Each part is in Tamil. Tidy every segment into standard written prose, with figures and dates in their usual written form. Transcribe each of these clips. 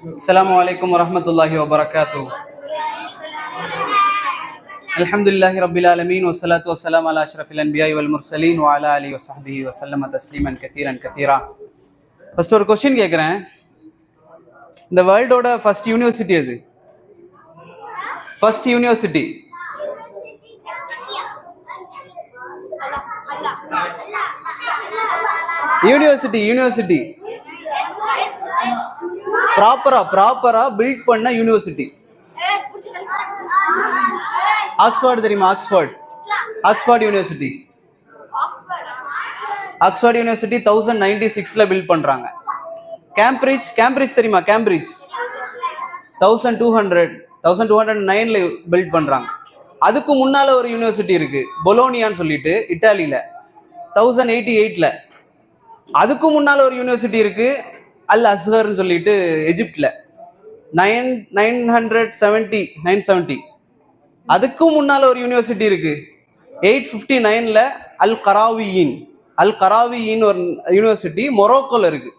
Assalamu alaikum wa rahmatullahi wa barakatuh. Alhamdulillahi rabbil alameen wa salatu wa salam ala ashrafil anbiya wal mursaleen wa ala alihi wa sahbihi wa sallama tasliman kathiran kathira. First ஒரு क्वेश्चन கேக்குறேன். இந்த வேர்ல்டோட ஃபர்ஸ்ட் யூனிவர்சிட்டி எது? ஃபர்ஸ்ட் யூனிவர்சிட்டி யூனிவர்சிட்டி ப்ராப்பரா பில்ட் பண்ண யூனிவர்சிட்டி. ஆக்ஸ்ஃபோர்ட் தெரியுமா? ஆக்ஸ்ஃபோர்ட் யூனிவர்சிட்டி 1096ல பில்ட் பண்றாங்க. கேம்பிரிட்ஜ் தெரியுமா? கேம்பிரிட்ஜ் 1209ல பில்ட் பண்றாங்க. அதுக்கு முன்னால ஒரு யூனிவர்சிட்டி இருக்கு, பொலோனியான்னு சொல்லிட்டு, இட்டாலியில 1088ல. அதுக்கு முன்னால ஒரு யூனிவர்சிட்டி இருக்கு, அல் அஸ்ஹர்னு சொல்லிட்டு, எஜிப்ட்ல 970. அதுக்கு முன்னால ஒரு யூனிவர்சிட்டி இருக்கு 859ல, அல் கராவியின் ஒரு யூனிவர்சிட்டி மொரோக்கோல இருக்கு.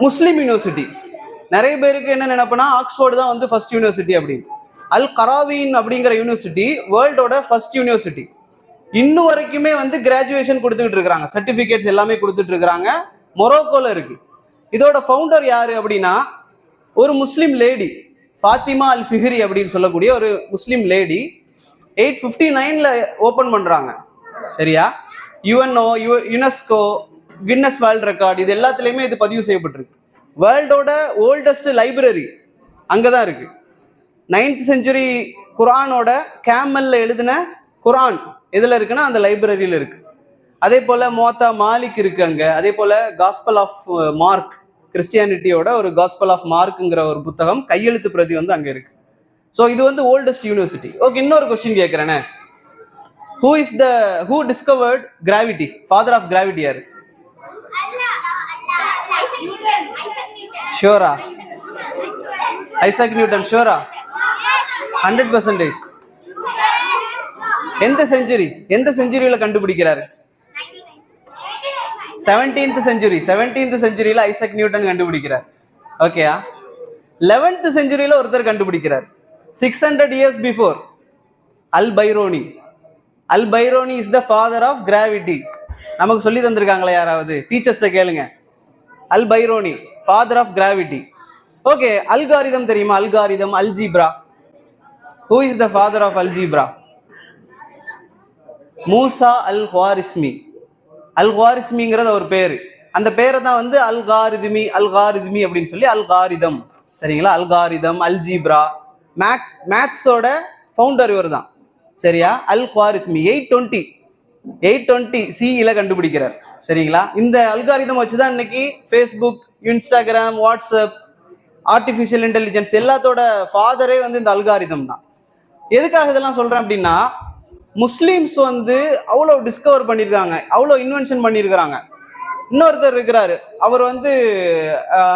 முஸ்லிம் யூனிவர்சிட்டி. நிறைய பேருக்கு என்ன நினைப்பனா ஆக்ஸ்போர்டு தான் வந்து ஃபர்ஸ்ட் யூனிவர்சிட்டி அப்படின்னு. அல் கராவியின் அப்படிங்கிற யூனிவர்சிட்டி வேர்ல்டோட ஃபர்ஸ்ட் யூனிவர்சிட்டி. இன்னும் வரைக்குமே வந்து கிராஜுவேஷன் கொடுத்துக்கிட்டு இருக்கிறாங்க, சர்டிபிகேட்ஸ் எல்லாமே கொடுத்துட்டு இருக்கிறாங்க. மொரோக்கோல இருக்கு. இதோட ஃபவுண்டர் யாரு அப்படின்னா ஒரு முஸ்லிம் லேடி, ஃபாத்திமா அல் ஃபிஹ்ரி அப்படின்னு சொல்லக்கூடிய ஒரு முஸ்லிம் லேடி. 859ல ஓபன் பண்றாங்க. சரியா? UNO, UNESCO, Guinness world record, இது எல்லாத்துலயுமே இது பதிவு செய்யப்பட்டிருக்கு. வேர்ல்டோட ஓல்டஸ்ட் லைப்ரரி அங்கதான் இருக்கு. 9th century குரானோட கேமல்ல எழுதின குரான் எதுல இருக்குன்னா அந்த லைப்ரரியில இருக்கு. அதே போல மோத்தா மாலிக் இருக்கு அங்க. அதே போல காஸ்பல் ஆஃப் மார்க், கிறிஸ்டியானிட்டியோட ஒரு காஸ்பல் ஆஃப் மார்க்ங்கிற ஒரு புத்தகம் கையெழுத்து பிரதி வந்து அங்க இருக்கு. ஸோ இது வந்து ஓல்டஸ்ட் யூனிவர்சிட்டி. ஓகே, இன்னொரு கொஸ்டின் கேட்கிறேனே, who discovered gravity? Father of gravity யாரு? ஷூரா? Isaac Newton. ஷூரா? 100%. எந்த செஞ்சுரியில கண்டுபிடிக்கிறாரு? 17th centuryல Isaac Newton கண்டுபிடிக்கிறார். ஓகேயா? 11th centuryல ஒருத்தர் கண்டுபிடிக்கிறார், 600 years before, Al Biruni is the father of gravity. நமக்கு சொல்லி தந்திருக்காங்களா யாராவது? டீச்சர்ஸ்ட கேளுங்க. Al Biruni father of gravity. Okay, algorithm தெரியுமா? Algebra. Who is the father of algebra? Musa Al குவாரிஸ்மிங்கிறது ஒரு பேரு. அந்த பேரை தான் வந்து அல்காரிதமி அப்படின்னு சொல்லி அல்காரிதம். சரிங்களா? அல்காரிதம், அல்ஜீப்ரா, மேத்ஸோட ஃபவுண்டர் இவர் தான். சரியா? அல் குவாரிஸ்மி 820 CE கண்டுபிடிக்கிறார். சரிங்களா? இந்த அல்காரிதம் வச்சுதான் இன்னைக்கு Facebook, Instagram, WhatsApp, artificial intelligence எல்லாத்தோட ஃபாதரே வந்து இந்த அல்காரிதம் தான். எதுக்காக இதெல்லாம் சொல்றேன் அப்படின்னா, முஸ்லிம்ஸ் வந்து அவ்வளோ டிஸ்கவர் பண்ணியிருக்காங்க, அவ்வளோ இன்வென்ஷன் பண்ணியிருக்கிறாங்க. இன்னொருத்தர் இருக்கிறாரு, அவர் வந்து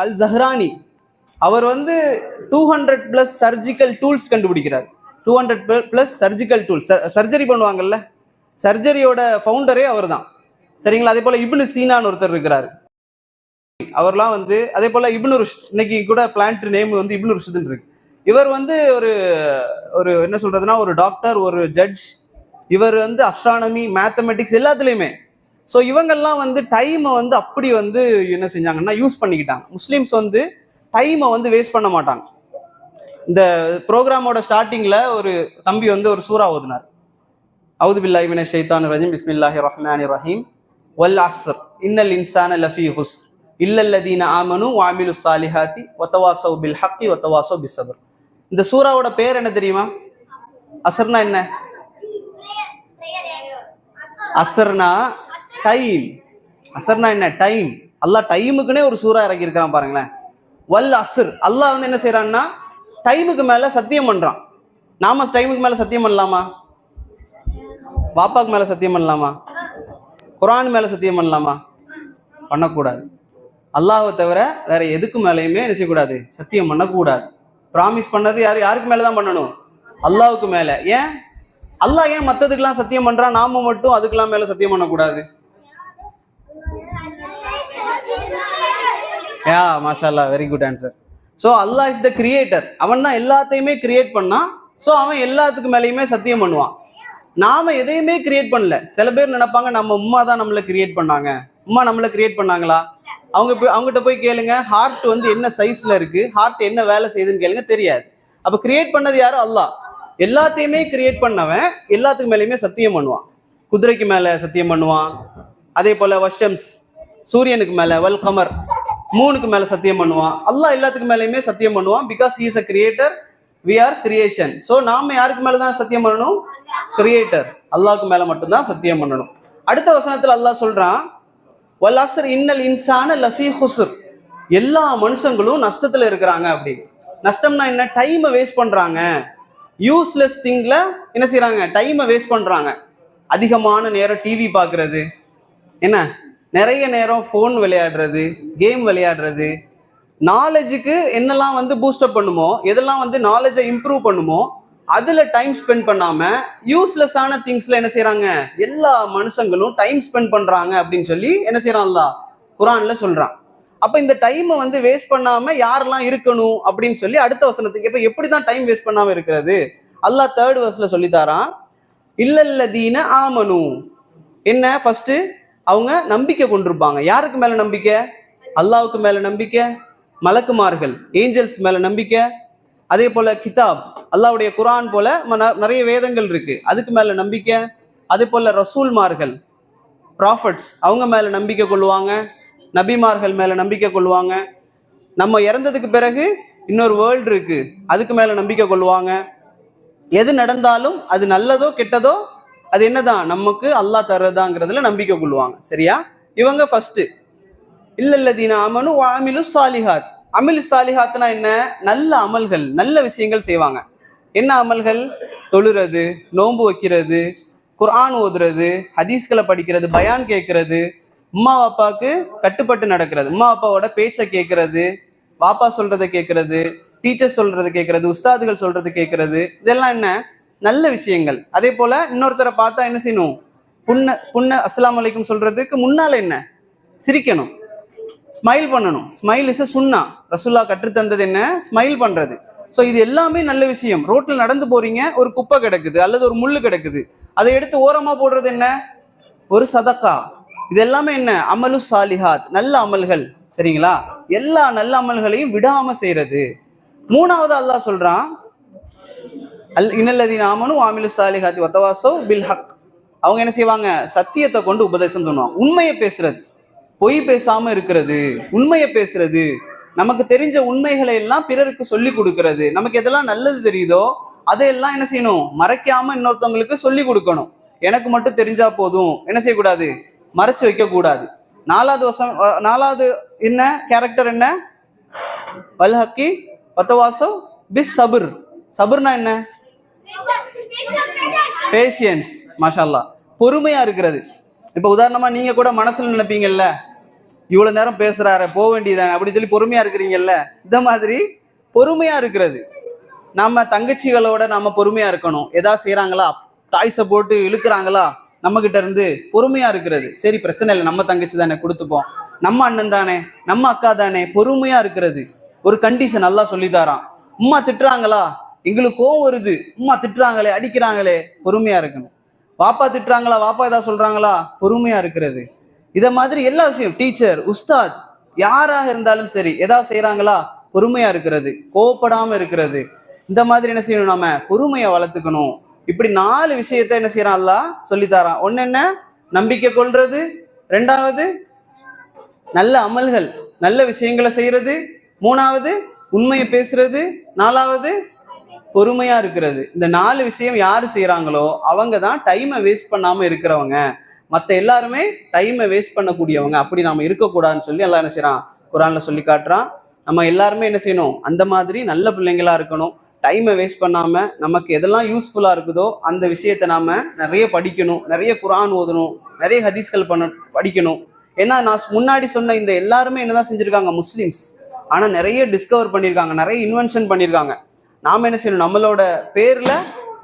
அல் ஜஹ்ரானி. அவர் வந்து 200+ சர்ஜிக்கல் டூல்ஸ் கண்டுபிடிக்கிறார். 200+ சர்ஜிக்கல் டூல்ஸ், சர்ஜரி பண்ணுவாங்கல்ல, சர்ஜரியோட ஃபவுண்டரே அவர் தான். சரிங்களா? அதே போல இப்னு சீனான்னு ஒருத்தர் இருக்கிறாரு, அவர்லாம் வந்து. அதே போல இப்னு ருஷ்த், இன்னைக்கு கூட பிளான்ட் நேம் வந்து இப்னு ருஷ்துன்னு இருக்கு. இவர் வந்து ஒரு என்ன சொல்றதுன்னா ஒரு டாக்டர், ஒரு ஜட்ஜ். இவர் வந்து அஸ்ட்ரானமி, மேத்தமெட்டிக்ஸ் எல்லாத்துலேயுமே. ஸோ இவங்கெல்லாம் வந்து டைமை வந்து அப்படி வந்து என்ன செஞ்சாங்கன்னா யூஸ் பண்ணிக்கிட்டாங்க. முஸ்லீம்ஸ் வந்து டைமை வந்து வேஸ்ட் பண்ண மாட்டாங்க. இந்த ப்ரோக்ராமோட ஸ்டார்டிங்கில் ஒரு தம்பி வந்து ஒரு சூறா ஓதுனார். அவுது பில்லாஹி மினஷ் ஷைத்தானிர் ரஜீம், பிஸ்மில்லாஹிர் ரஹ்மானிர் ரஹீம், வல் அஸ்ர் இன்னல் இன்சான லஃபீ ஹுஸ்ர் இல்லல்லதீன ஆமனு வஅமிலுஸ் ஸாலிஹாத்தி வதவாஸவ் பில் ஹக்கி வதவாஸவ் பிஸ்ஸப்ர். இந்த சூறாவோட பேர் என்ன தெரியுமா? அஸ்ர்னா என்ன? அஸ்ர்னா டைம். அஸ்ர்னா என்ன? டைம். அல்லாஹ் டைமுக்குன்னே ஒரு சூறா இறக்கி இருக்கிறான் பாருங்களேன். வல் அஸ்ர், அல்லாஹ் வந்து என்ன செய்யறான்னா டைமுக்கு மேல சத்தியம் பண்றான். நாம டைமுக்கு மேல சத்தியம் பண்ணலாமா? பாப்பாக்கு மேல சத்தியம் பண்ணலாமா? குரான் மேல சத்தியம் பண்ணலாமா? பண்ணக்கூடாது. அல்லாஹ்வை தவிர வேற எதுக்கு மேலேயுமே என்ன செய்யக்கூடாது? சத்தியம் பண்ணக்கூடாது. ப்ராமிஸ் பண்ணது யாருக்கு மேலதான் பண்ணணும்? அல்லாஹ்வுக்கு மேல. ஏன் அல்லாஹ் ஏன் மற்றதுக்கெல்லாம் சத்தியம் பண்றான், நாம மட்டும் அதுக்கெல்லாம் மேல சத்தியம் பண்ணக்கூடாது? யா மாஷா அல்லாஹ், வெரி குட் ஆன்சர். ஸோ அல்லாஹ் இஸ் த கிரியேட்டர். அவன் தான் எல்லாத்தையுமே கிரியேட் பண்ணான். ஸோ அவன் எல்லாத்துக்கு மேலேயுமே சத்தியம் பண்ணுவான். நாம எதையுமே கிரியேட் பண்ணல. சில பேர் நினைப்பாங்க நம்ம உம்மா தான் நம்மளை கிரியேட் பண்ணாங்க. உம்மா நம்மளை கிரியேட் பண்ணாங்களா? அவங்ககிட்ட போய் கேளுங்க, ஹார்ட் வந்து என்ன சைஸ்ல இருக்கு, ஹார்ட் என்ன வேலை செய்யுதுன்னு கேளுங்க, தெரியாது. அப்ப கிரியேட் பண்ணது யாரு? அல்லாஹ். எல்லாத்தையுமே கிரியேட் பண்ணவன் எல்லாத்துக்கு மேலேயுமே சத்தியம் பண்ணுவான். குதிரைக்கு மேல சத்தியம் பண்ணுவான். அதே போல வஷம்ஸ், சூரியனுக்கு மேல, வல் கமர், மூணுக்கு மேல சத்தியம் பண்ணுவான். அல்லாஹ் எல்லாத்துக்கு மேலேயுமே சத்தியம் பண்ணுவான். Because he is a creator, we are creation. So நாம யாருக்கு மேலதான் சத்தியம் பண்ணணும்? கிரியேட்டர் அல்லாஹ்க்கு மேல மட்டும்தான் சத்தியம் பண்ணணும். அடுத்த வசனத்துல அல்லாஹ் சொல்றான், வல் அஸ்ர் இன்னல் இன்சான லஃபீ ஹுஸ்ர், எல்லா மனுஷங்களும் நஷ்டத்துல இருக்கிறாங்க. அப்படி நஷ்டம்னா என்ன? டைமை வேஸ்ட் பண்றாங்க. யூஸ்லெஸ் திங்ல என்ன செய்யறாங்க? டைமை வேஸ்ட் பண்றாங்க. அதிகமான நேரம் டிவி பார்க்கறது, என்ன நிறைய நேரம் ஃபோன் விளையாடுறது, கேம் விளையாடுறது, நாலேஜுக்கு என்னெல்லாம் வந்து பூஸ்டப் பண்ணுமோ, எதெல்லாம் வந்து நாலேஜை இம்ப்ரூவ் பண்ணுமோ அதுல டைம் ஸ்பெண்ட் பண்ணாம யூஸ்லெஸ்ஸான திங்ஸ்ல என்ன செய்யறாங்க? எல்லா மனுஷங்களும் டைம் ஸ்பெண்ட் பண்றாங்க அப்படின்னு சொல்லி என்ன செய்யறான்? அல்லாஹ் குர்ஆன்ல சொல்றான். அப்ப இந்த டைமை வந்து வேஸ்ட் பண்ணாம யாரெல்லாம் இருக்கணும் அப்படின்னு சொல்லி அடுத்த வசனத்துக்கு, இப்ப எப்படிதான் டைம் வேஸ்ட் பண்ணாம இருக்கிறது? அல்லாஹ் 3rd verseல சொல்லி தாரான், இல்லல்லதீன ஆமனு. என்ன? ஃபர்ஸ்ட் அவங்க நம்பிக்கை கொண்டிருப்பாங்க. யாருக்கு மேல நம்பிக்கை? அல்லாஹ்வுக்கு மேல நம்பிக்கை, மலக்குமார்கள் ஏஞ்சல்ஸ் மேல நம்பிக்கை, அதே போல கிதாப் அல்லாஹ்வுடைய குர்ஆன் போல நிறைய வேதங்கள் இருக்கு, அதுக்கு மேல நம்பிக்கை. அதே போல ரசூல்மார்கள், ப்ராஃபட்ஸ், அவங்க மேல நம்பிக்கை கொள்ளுவாங்க. நபிமார்கள் மேல நம்பிக்கை கொள்ளுவாங்க. நம்ம இறந்ததுக்கு பிறகு இன்னொரு வேர்ல்டு இருக்கு, அதுக்கு மேல நம்பிக்கை கொள்ளுவாங்க. எது நடந்தாலும் அது நல்லதோ கெட்டதோ அது என்னதான்? நமக்கு அல்லாஹ் தர்றதாங்கிறதுல நம்பிக்கை கொள்ளுவாங்க. சரியா? இவங்க ஃபர்ஸ்ட் இல்லல்லதீன ஆமனு வ அமிலு சாலிஹாத். அமிலு சாலிஹாத்னா என்ன? நல்ல அமல்கள், நல்ல விஷயங்கள் செய்வாங்க. என்ன அமல்கள்? தொழுறது, நோன்பு வைக்கிறது, குர்ஆன் ஓதுறது, ஹதீஸ்களை படிக்கிறது, பயான் கேட்கறது, உம்மா வாப்பாவுக்கு கட்டுப்பட்டு நடக்கிறது, உம்மா வாப்பாவோட பேச்சை கேட்கறது, வாப்பா சொல்றதை கேட்கறது, டீச்சர் சொல்றது கேட்கறது, உஸ்தாதுகள் சொல்றது கேட்கறது, இதெல்லாம் என்ன? நல்ல விஷயங்கள். அதே போல இன்னொருத்தரை பார்த்தா என்ன செய்யணும்? புண்ண அஸ்ஸலாமு அலைக்கும் சொல்றதுக்கு முன்னால என்ன? சிரிக்கணும், ஸ்மைல் பண்ணணும். ஸ்மைல் இஸ் சுன்னா. ரசூல்லா கற்றுத்தந்தது என்ன? ஸ்மைல் பண்றது. ஸோ இது எல்லாமே நல்ல விஷயம். ரோட்ல நடந்து போறீங்க, ஒரு குப்பை கிடக்குது அல்லது ஒரு முள்ளு கிடக்குது, அதை எடுத்து ஓரமா போடுறது என்ன? ஒரு சதக்கா. இது எல்லாமே என்ன? அமலு சாலிஹாத், நல்ல அமல்கள். சரிங்களா? எல்லா நல்ல அமல்களையும் விடாம செய்யறது. 3வது அல்லாஹ் சொல்றான், இன்னல்லதீன ஆமனு வ அமிலு சாலிஹாத்தி வதவாஸவ் பில் ஹக். அவங்க என்ன செய்வாங்க? சத்தியத்தை கொண்டு உபதேசம் பண்ணுவாங்க. உண்மையை பேசுறது, பொய் பேசாம இருக்கிறது, உண்மையை பேசுறது, நமக்கு தெரிஞ்ச உண்மைகளை எல்லாம் பிறருக்கு சொல்லி கொடுக்கறது. நமக்கு எதெல்லாம் நல்லது தெரியுதோ அதையெல்லாம் என்ன செய்யணும்? மறைக்காம இன்னொருத்தவங்களுக்கு சொல்லி கொடுக்கணும். எனக்கு மட்டும் தெரிஞ்சா போதும் என்ன செய்யக்கூடாது? மறைச்சு வைக்க கூடாது. 4வது என்ன கேரக்டர்? என்ன? வல் ஹக்கி வதவாஸவ் பிஸ் சபுர். சபுர்னா என்ன? பேஷியன்ஸ். மாஷா அல்லாஹ், பொறுமையா இருக்கிறது. இப்ப உதாரணமா நீங்க கூட மனசுல நினைப்பீங்கல்ல, இவ்வளவு நேரம் பேசுறாரு, போக வேண்டியதானே அப்படின்னு சொல்லி பொறுமையா இருக்கிறீங்கல்ல. இந்த மாதிரி பொறுமையா இருக்கிறது. நம்ம தங்கச்சிகளோட நாம பொறுமையா இருக்கணும். ஏதாவது செய்யறாங்களா, டாய்ஸை போட்டு இழுக்கிறாங்களா, நம்ம கிட்ட இருந்து பொறுமையா இருக்கிறது. சரி, பிரச்சனை இல்லை, நம்ம தங்கச்சி தானே, கொடுத்துப்போம், நம்ம அண்ணன் தானே, நம்ம அக்கா தானே, பொறுமையா இருக்கிறது. ஒரு கண்டிஷன் அல்லாஹ் சொல்லித்தாரான். உம்மா திட்டுறாங்களா, எங்களுக்கு கோவம் வருது, உம்மா திட்டுறாங்களே, அடிக்கிறாங்களே, பொறுமையா இருக்கணும். வாப்பா திட்டுறாங்களா, வாப்பா ஏதாவது சொல்றாங்களா, பொறுமையா இருக்கிறது. இதை மாதிரி எல்லா விஷயம், டீச்சர், உஸ்தாத், யாராக இருந்தாலும் சரி, ஏதாவது செய்யறாங்களா, பொறுமையா இருக்கிறது, கோவப்படாம இருக்கிறது. இந்த மாதிரி என்ன செய்யணும்? நாம பொறுமையை வளர்த்துக்கணும். இப்படி 4 விஷயத்த என்ன செய்யறான்? அல்லாஹ் சொல்லித்தாரான். ஒன்னு என்ன? நம்பிக்கை கொள்றது. 2வது நல்ல அமல்கள், நல்ல விஷயங்களை செய்யறது. 3வது உண்மையை பேசுறது. 4வது பொறுமையா இருக்கிறது. இந்த 4 விஷயம் யாரு செய்யறாங்களோ அவங்க தான் டைமை வேஸ்ட் பண்ணாம இருக்கிறவங்க. மற்ற எல்லாருமே டைமை வேஸ்ட் பண்ணக்கூடியவங்க. அப்படி நாம இருக்கக்கூடாதுன்னு சொல்லி எல்லாம் என்ன செய்யறான்? குர்ஆன்ல சொல்லி காட்டுறான். நம்ம எல்லாருமே என்ன செய்யணும்? அந்த மாதிரி நல்ல பிள்ளைங்களா இருக்கணும். டைமை வேஸ்ட் பண்ணாம நமக்கு எதெல்லாம் யூஸ்ஃபுல்லா இருக்குதோ அந்த விஷயத்த நாம நிறைய படிக்கணும், நிறைய குர்ஆன் ஓதணும், நிறைய ஹதீஸ்கள் படிக்கணும். ஏன்னா நான் முன்னாடி சொன்ன இந்த எல்லாருமே என்னதான் செஞ்சிருக்காங்க? முஸ்லிம்ஸ். ஆனா நிறைய டிஸ்கவர் பண்ணியிருக்காங்க, நிறைய இன்வென்ஷன் பண்ணியிருக்காங்க. நாம என்ன செய்யணும்? நம்மளோட பேர்ல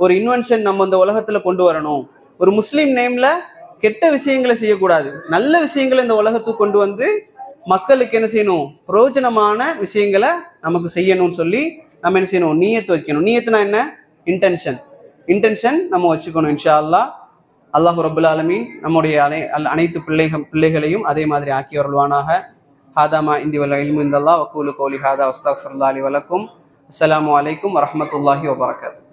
ஒரு இன்வென்ஷன் நம்ம இந்த உலகத்துல கொண்டு வரணும். ஒரு முஸ்லீம் நேம்ல கெட்ட விஷயங்களை செய்யக்கூடாது, நல்ல விஷயங்களை இந்த உலகத்துக்கு கொண்டு வந்து மக்களுக்கு என்ன செய்யணும், பிரயோஜனமான விஷயங்களை நமக்கு செய்யணும்னு சொல்லி நம்ம என்ன செய்யணும், நியத்து வைக்கணும். நியத்துனா என்ன, இன்டென்ஷன் நம்ம வச்சுக்கணும். இன்ஷா அல்லாஹ். அல்லாஹ் ரப்புல் ஆலமீன் நம்முடைய அனைத்து பிள்ளைகளையும் அதே மாதிரி ஆக்கி வருவானாக. ஹாதாமா இந்தி வல் இல்மு இந்தல்லாஹ் வக்கூலு கௌலி ஹாதா வஸ்தக்ஃபிருல்லாஹி லி வலக்கும். அஸ்ஸலாமு அலைக்கும் வரஹ்மத்துல்லாஹி வபரகாத்துஹு.